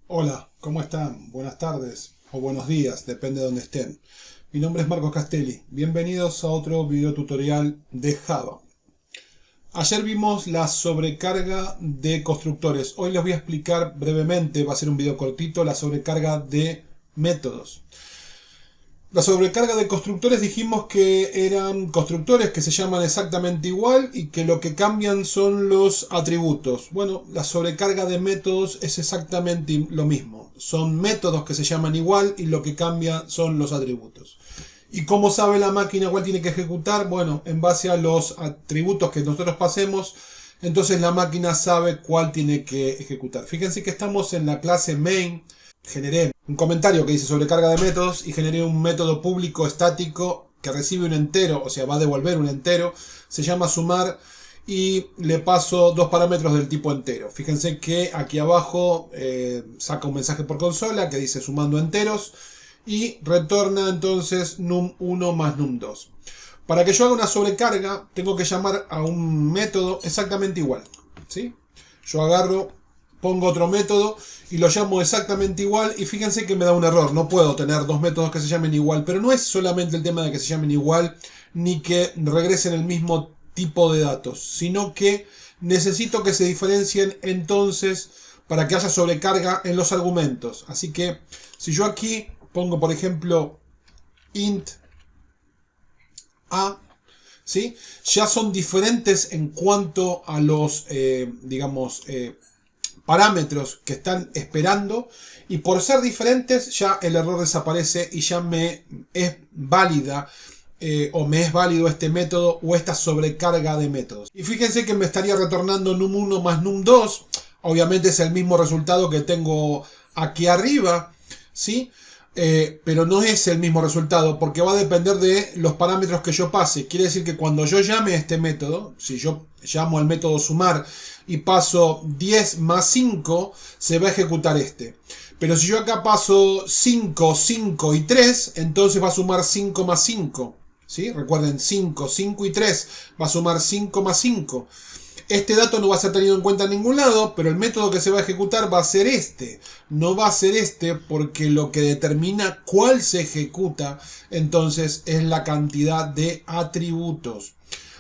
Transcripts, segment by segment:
Hola, ¿cómo están? Buenas tardes o buenos días, depende de donde estén. Mi nombre es Marcos Castelli. Bienvenidos a otro video tutorial de Java. Ayer vimos la sobrecarga de constructores. Hoy les voy a explicar brevemente, va a ser un video cortito, la sobrecarga de métodos. La sobrecarga de constructores dijimos que eran constructores que se llaman exactamente igual y que lo que cambian son los atributos. Bueno, la sobrecarga de métodos es exactamente lo mismo. Son métodos que se llaman igual y lo que cambia son los atributos. ¿Y cómo sabe la máquina cuál tiene que ejecutar? Bueno, en base a los atributos que nosotros pasemos, entonces la máquina sabe cuál tiene que ejecutar. Fíjense que estamos en la clase main. Generé un comentario que dice sobrecarga de métodos y generé un método público estático que recibe un entero, o sea, va a devolver un entero, se llama sumar y le paso dos parámetros del tipo entero. Fíjense que aquí abajo saca un mensaje por consola que dice sumando enteros y retorna entonces num1 más num2. Para que yo haga una sobrecarga tengo que llamar a un método exactamente igual, ¿sí? Yo agarro, pongo otro método y lo llamo exactamente igual y fíjense que me da un error. No puedo tener dos métodos que se llamen igual, pero no es solamente el tema de que se llamen igual ni que regresen el mismo tipo de datos, sino que necesito que se diferencien entonces para que haya sobrecarga en los argumentos. Así que si yo aquí pongo por ejemplo int a, ¿sí? Ya son diferentes en cuanto a los parámetros que están esperando y por ser diferentes ya el error desaparece y ya me es válida o me es válido este método o esta sobrecarga de métodos. Y fíjense que me estaría retornando num1 más num2. Obviamente es el mismo resultado que tengo aquí arriba, ¿sí? Pero no es el mismo resultado porque va a depender de los parámetros que yo pase. Quiere decir que cuando yo llame a este método, si yo llamo al método sumar y paso 10 más 5, se va a ejecutar este. Pero si yo acá paso 5, 5 y 3, entonces va a sumar 5 más 5. ¿Sí? Recuerden, 5, 5 y 3 va a sumar 5 más 5. Este dato no va a ser tenido en cuenta en ningún lado, pero el método que se va a ejecutar va a ser este. No va a ser este porque lo que determina cuál se ejecuta, entonces, es la cantidad de atributos.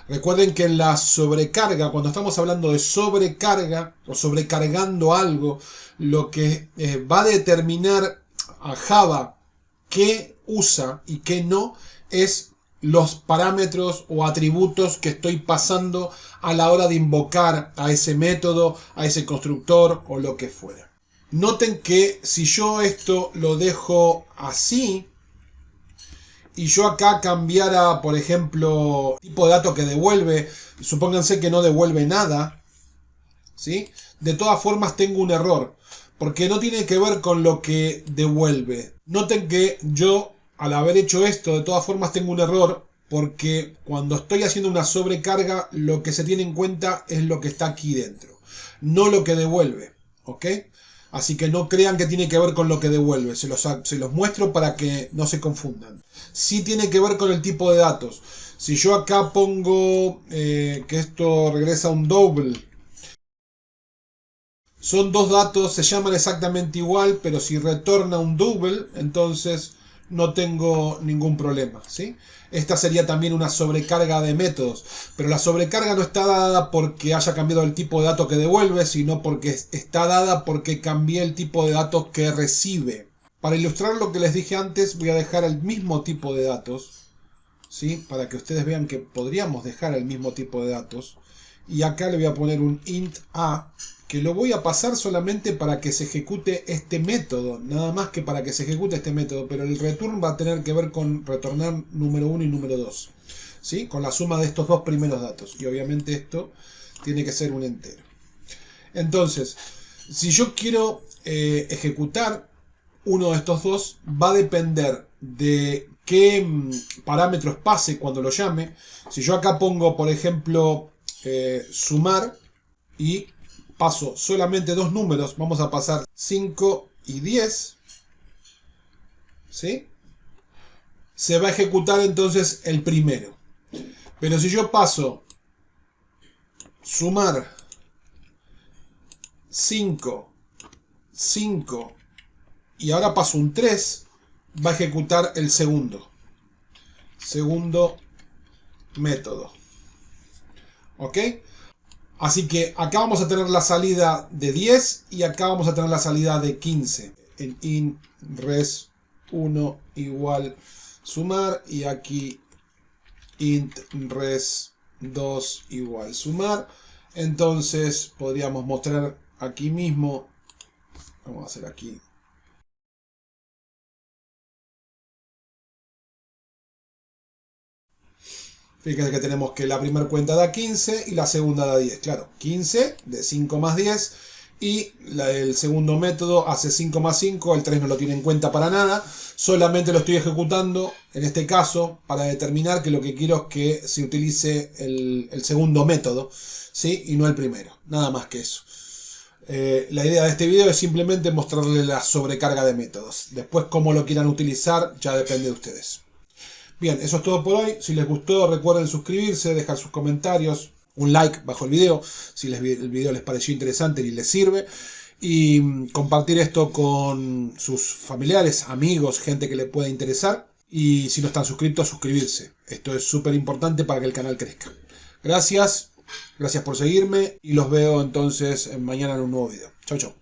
Recuerden que en la sobrecarga, cuando estamos hablando de sobrecarga o sobrecargando algo, lo que va a determinar a Java qué usa y qué no es los parámetros o atributos que estoy pasando a la hora de invocar a ese método, a ese constructor o lo que fuera. Noten que si yo esto lo dejo así y yo acá cambiara, por ejemplo, tipo de dato que devuelve, supónganse que no devuelve nada, ¿sí? De todas formas tengo un error, porque no tiene que ver con lo que devuelve. Noten que yo, al haber hecho esto, de todas formas tengo un error, porque cuando estoy haciendo una sobrecarga, lo que se tiene en cuenta es lo que está aquí dentro, no lo que devuelve, ¿ok? Así que no crean que tiene que ver con lo que devuelve, se los muestro para que no se confundan. Sí tiene que ver con el tipo de datos. Si yo acá pongo que esto regresa a un double, son dos datos, se llaman exactamente igual, pero si retorna un double, entonces no tengo ningún problema, ¿sí? Esta sería también una sobrecarga de métodos, pero la sobrecarga no está dada porque haya cambiado el tipo de dato que devuelve, sino porque está dada porque cambié el tipo de datos que recibe. Para ilustrar lo que les dije antes, voy a dejar el mismo tipo de datos, ¿sí? Para que ustedes vean que podríamos dejar el mismo tipo de datos. Y acá le voy a poner un int a, que lo voy a pasar solamente para que se ejecute este método, nada más que para que se ejecute este método, pero el return va a tener que ver con retornar número 1 y número 2, ¿sí? Con la suma de estos dos primeros datos, y obviamente esto tiene que ser un entero. Entonces, si yo quiero ejecutar uno de estos dos, va a depender de qué parámetros pase cuando lo llame. Si yo acá pongo, por ejemplo, sumar y paso solamente dos números, vamos a pasar 5 y 10, ¿sí? Se va a ejecutar entonces el primero. Pero si yo paso sumar 5, 5 y ahora paso un 3, va a ejecutar el segundo método. ¿Ok? Así que acá vamos a tener la salida de 10 y acá vamos a tener la salida de 15. En int res 1 igual sumar y aquí int res 2 igual sumar. Entonces podríamos mostrar aquí mismo. Vamos a hacer aquí. Fíjense que tenemos que la primera cuenta da 15 y la segunda da 10. Claro, 15 de 5 más 10. Y el segundo método hace 5 más 5. El 3 no lo tiene en cuenta para nada. Solamente lo estoy ejecutando, en este caso, para determinar que lo que quiero es que se utilice el segundo método, ¿sí? Y no el primero. Nada más que eso. La idea de este video es simplemente mostrarles la sobrecarga de métodos. Después, cómo lo quieran utilizar, ya depende de ustedes. Bien, eso es todo por hoy. Si les gustó, recuerden suscribirse, dejar sus comentarios, un like bajo el video, si el video les pareció interesante y les sirve. Y compartir esto con sus familiares, amigos, gente que le pueda interesar. Y si no están suscritos, suscribirse. Esto es súper importante para que el canal crezca. Gracias por seguirme y los veo entonces mañana en un nuevo video. Chau, chau.